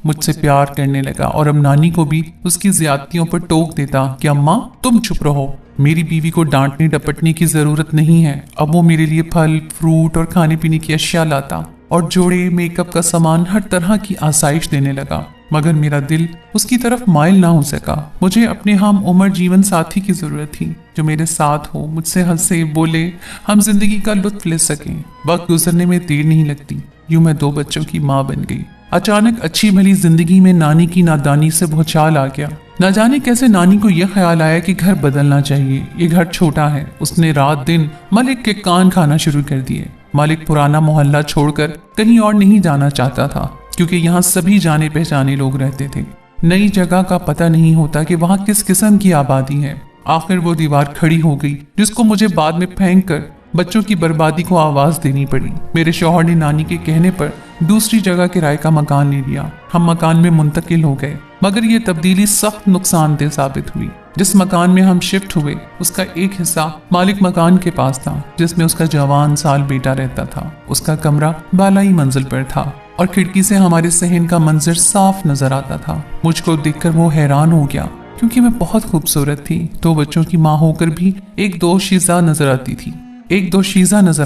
मुझसे प्यार करने लगा और अब नानी को भी उसकी ज्यादतियों पर टोक देता कि अम्मा तुम चुप रहो, मेरी बीवी को डांटने डपटने की जरूरत नहीं है। अब वो मेरे लिए फल फ्रूट और खाने पीने की अशिया लाता और जोड़े मेकअप का सामान, हर तरह की आसाइश देने लगा, मगर मेरा दिल उसकी तरफ माइल ना हो सका। मुझे अपने हम उम्र जीवन साथी की जरूरत थी, जो मेरे साथ हो, मुझसे हंसे बोले, हम जिंदगी का लुत्फ ले सकें। वक्त गुजरने में देर नहीं लगती, यूं मैं 2 बच्चों की माँ बन गई। अचानक अच्छी भली जिंदगी में नानी की नादानी से भूचाल आ गया। न जाने कैसे नानी को यह ख्याल आया कि घर बदलना चाहिए, ये घर छोटा है। उसने रात दिन मलिक के कान खाना शुरू कर दिए। मलिक पुराना मोहल्ला छोड़कर कहीं और नहीं जाना चाहता था, क्योंकि यहाँ सभी जाने पहचाने लोग रहते थे। नई जगह का पता नहीं होता कि वहाँ किस किस्म की आबादी है। आखिर वो दीवार खड़ी हो गई, जिसको मुझे बाद में फेंक कर बच्चों की बर्बादी को आवाज देनी पड़ी। मेरे शौहर ने नानी के कहने पर दूसरी जगह किराए का मकान ले लिया। हम मकान में मुंतकिल हो गए, मगर ये तब्दीली सख्त नुकसानदेह साबित हुई। जिस मकान में हम शिफ्ट हुए, उसका एक हिस्सा मालिक मकान के पास था, जिसमें उसका जवान साल बेटा रहता था। उसका कमरा बालाई मंजिल पर था और खिड़की से हमारे सहन का मंजर साफ नजर आता था। मुझको देखकर वो हैरान हो गया, क्योंकि मैं बहुत खूबसूरत थी। 2 बच्चों की माँ होकर भी एक दोशीज़ा नजर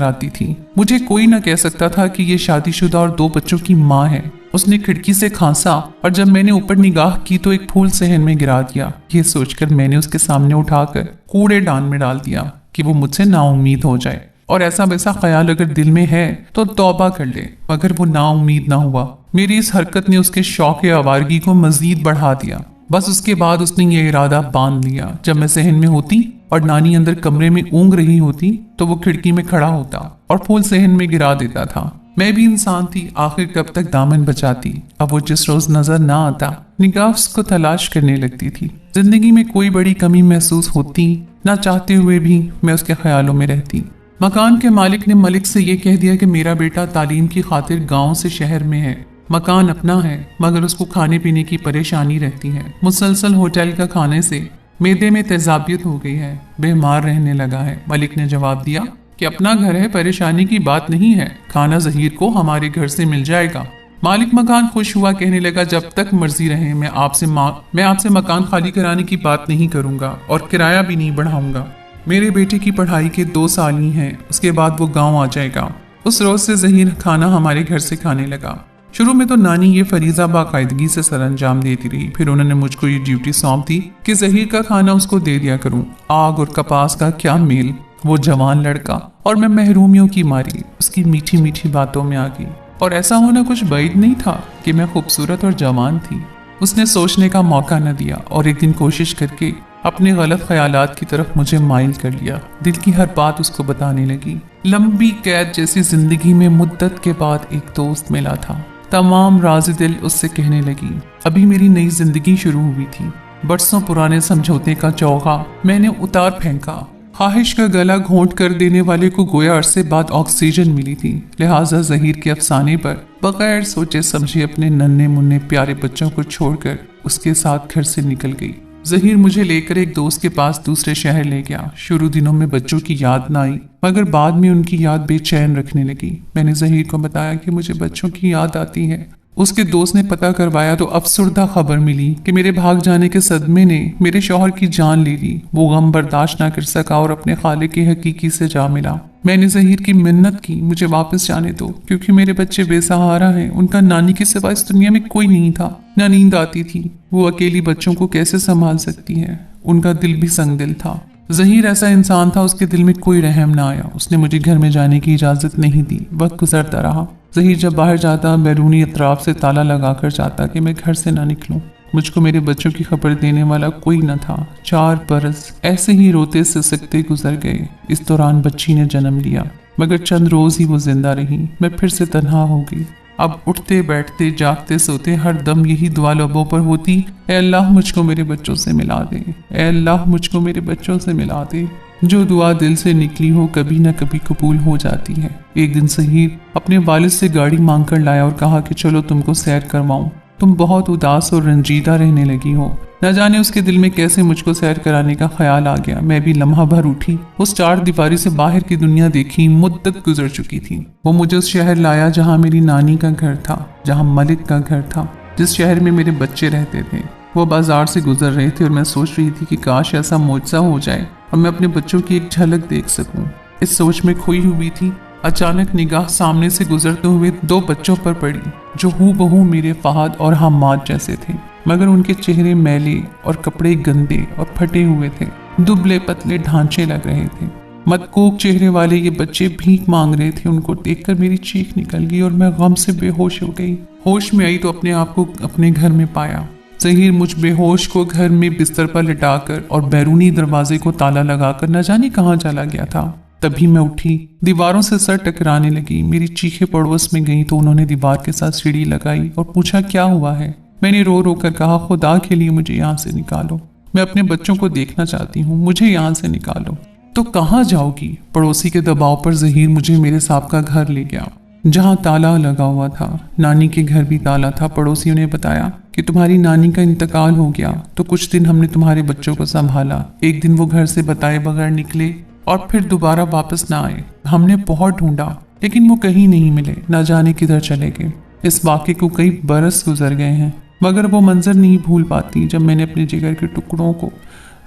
आती थी। मुझे कोई न कह सकता था कि ये शादीशुदा और 2 बच्चों की माँ है। उसने खिड़की से खांसा और जब मैंने ऊपर निगाह की तो एक फूल सहन में गिरा दिया। ये सोचकर मैंने उसके सामने उठाकर कूड़ेदान में डाल दिया कि वो मुझसे नाउम्मीद हो जाए, और ऐसा वैसा ख्याल अगर दिल में है तो तौबा कर ले। मगर वो नाउम्मीद ना हुआ। मेरी इस हरकत ने उसके शौक आवारगी को मजीद बढ़ा दिया। बस उसके बाद उसने ये इरादा बांध लिया, जब मैं सहन में होती और नानी अंदर कमरे में ऊँग रही होती तो वो खिड़की में खड़ा होता और फूल सहन में गिरा देता था। मैं भी इंसान थी, आखिर कब तक दामन बचाती। अब वो जिस रोज नजर ना आता, निगाह उसको तलाश करने लगती थी। जिंदगी में कोई बड़ी कमी महसूस होती, ना चाहते हुए भी मैं उसके ख्यालों में रहती। मकान के मालिक ने मलिक से ये कह दिया कि मेरा बेटा तालीम की खातिर गांव से शहर में है। मकान अपना है, मगर उसको खाने पीने की परेशानी रहती है। मुसलसल होटल का खाने से मेदे में तेजाबियत हो गई है, बीमार रहने लगा है। मलिक ने जवाब दिया कि अपना घर है, परेशानी की बात नहीं है, खाना ज़हीर को हमारे घर से मिल जाएगा। मालिक मकान खुश हुआ, कहने लगा जब तक मर्जी रहे मैं आपसे मकान खाली कराने की बात नहीं करूंगा और किराया भी नहीं बढ़ाऊंगा। मेरे बेटे की पढ़ाई के 2 साल ही हैं, उसके बाद वो गाँव आ जाएगा। उस रोज से ज़हीर खाना हमारे घर से खाने लगा। शुरू में तो नानी ये फरीजा बाकायदगी से सरअंजाम देती रही, फिर उन्होंने मुझको ये ड्यूटी सौंप दी कि ज़हीर का खाना उसको दे दिया करूं। आग और कपास का क्या मेल, वो जवान लड़का और मैं महरूमियों की मारी उसकी मीठी मीठी बातों में आ गई। और ऐसा होना कुछ बैद नहीं था कि मैं खूबसूरत और जवान थी। उसने सोचने का मौका न दिया और एक दिन कोशिश करके अपने गलत ख्यालात की तरफ मुझे माइल कर लिया। दिल की हर बात उसको बताने लगी। लंबी कैद जैसी जिंदगी में मुद्दत के बाद एक दोस्त मिला था। तमाम राज़ दिल उससे कहने लगी। अभी मेरी नई जिंदगी शुरू हुई थी। बरसों पुराने समझौते का चौका मैंने उतार फेंका। ख्वाहिश का गला घोंट कर देने वाले को गोया अरसे बाद ऑक्सीजन मिली थी। लिहाजा ज़हीर के अफसाने पर बगैर सोचे समझे अपने नन्हे मुन्ने प्यारे बच्चों को छोड़कर उसके साथ घर से निकल गई। ज़हीर मुझे लेकर एक दोस्त के पास दूसरे शहर ले गया। शुरू दिनों में बच्चों की याद न आई, मगर बाद में उनकी याद बेचैन रखने लगी। मैंने ज़हीर को बताया कि मुझे बच्चों की याद आती है। उसके दोस्त ने पता करवाया तो अफसुर्दा खबर मिली कि मेरे भाग जाने के सदमे ने मेरे शौहर की जान ले ली। वो गम बर्दाश्त ना कर सका और अपने खाले के हकीकी से जा मिला। मैंने ज़हीर की मिन्नत की, मुझे वापस जाने दो, क्योंकि मेरे बच्चे बेसहारा हैं। उनका नानी के सिवा इस दुनिया में कोई नहीं था। ना नींद आती थी, वो अकेली बच्चों को कैसे संभाल सकती है। उनका दिल भी संगदिल था। ज़हीर ऐसा इंसान था, उसके दिल में कोई रहम ना आया। उसने मुझे घर में जाने की इजाज़त नहीं दी। वक्त गुजरता रहा। ज़हीर जब बाहर जाता बैरूनी अतराफ से ताला लगाकर जाता कि मैं घर से ना निकलूं। मुझको मेरे बच्चों की खबर देने वाला कोई न था। 4 बरस ऐसे ही रोते सिसकते गुजर गए। इस दौरान बच्ची ने जन्म लिया, मगर चंद रोज ही वो जिंदा रही। मैं फिर से तन्हा हो गई। अब उठते बैठते जागते सोते हर दम यही दुआ लबों पर होती, ऐ अल्लाह मुझको मेरे बच्चों से मिला दे, ऐ अल्लाह मुझको मेरे बच्चों से मिला दे। जो दुआ दिल से निकली हो कभी न कभी कबूल हो जाती है। एक दिन ज़हीर अपने वालिद से गाड़ी मांग कर लाया और कहा कि चलो तुमको सैर करवाऊं। तुम बहुत उदास और रंजीदा रहने लगी हो। न जाने उसके दिल में कैसे मुझको सैर कराने का ख्याल आ गया। मैं भी लम्हा भर उठी, उस 4 दीवारी से बाहर की दुनिया देखी। मुद्दत गुजर चुकी थी। वो मुझे उस शहर लाया जहाँ मेरी नानी का घर था, जहाँ मलिक का घर था, जिस शहर में मेरे बच्चे रहते थे। वो बाजार से गुजर रहे थे और मैं सोच रही थी कि काश ऐसा मुआवजा हो जाए और मैं अपने बच्चों की एक झलक देख सकूं। इस सोच में खोई हुई थी। अचानक निगाह सामने से गुजरते हुए 2 बच्चों पर पड़ी जो हूबहू मेरे फहद और हम्माद जैसे थे, मगर उनके चेहरे मैले और कपड़े गंदे और फटे हुए थे। दुबले पतले ढांचे लग रहे थे। मदकोक चेहरे वाले ये बच्चे भीख मांग रहे थे। उनको देखकर मेरी चीख निकल गई और मैं गम से बेहोश हो गई। होश में आई तो अपने आप को अपने घर में पाया। ज़हीर मुझ बेहोश को घर में बिस्तर पर लिटाकर और बैरूनी दरवाजे को ताला लगाकर न जाने कहाँ चला गया था। तभी मैं उठी, दीवारों से सर टकराने लगी। मेरी चीखें पड़ोस में गईं तो उन्होंने दीवार के साथ सीढ़ी लगाई और पूछा क्या हुआ है। मैंने रो रो कर कहा खुदा के लिए मुझे यहाँ से निकालो, मैं अपने बच्चों को देखना चाहती हूँ, मुझे यहाँ से निकालो। तो कहाँ जाओगी? पड़ोसी के दबाव पर ज़हीर मुझे मेरे साहब का घर ले गया जहाँ ताला लगा हुआ था। नानी के घर भी ताला था। पड़ोसियों ने बताया कि तुम्हारी नानी का इंतकाल हो गया तो कुछ दिन हमने तुम्हारे बच्चों को संभाला। एक दिन वो घर से बताए बगैर निकले और फिर दोबारा वापस ना आए। हमने बहुत ढूंढा लेकिन वो कहीं नहीं मिले, न जाने किधर चले गए। इस वाक़े को कई बरस गुजर गए हैं मगर वो मंजर नहीं भूल पाती जब मैंने अपने जिगर के टुकड़ों को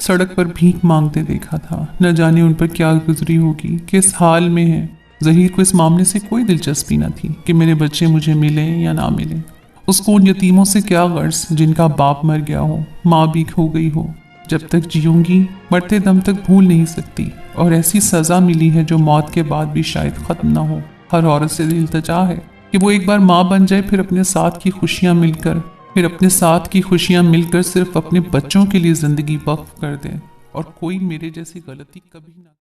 सड़क पर भीख मांगते देखा था। न जाने उन पर क्या गुजरी होगी, किस हाल में है। ज़हीर को इस मामले से कोई दिलचस्पी न थी कि मेरे बच्चे मुझे मिले या ना मिले। उसको उन यतीमों से क्या गर्ज जिनका बाप मर गया हो, माँ भी खो गई हो। जब तक जीऊंगी मरते दम तक भूल नहीं सकती। और ऐसी सज़ा मिली है जो मौत के बाद भी शायद ख़त्म ना हो। हर औरत से इल्तिजा है कि वो एक बार माँ बन जाए, फिर अपने साथ की खुशियाँ मिलकर सिर्फ अपने बच्चों के लिए ज़िंदगी वक्फ कर दे और कोई मेरे जैसी गलती कभी ना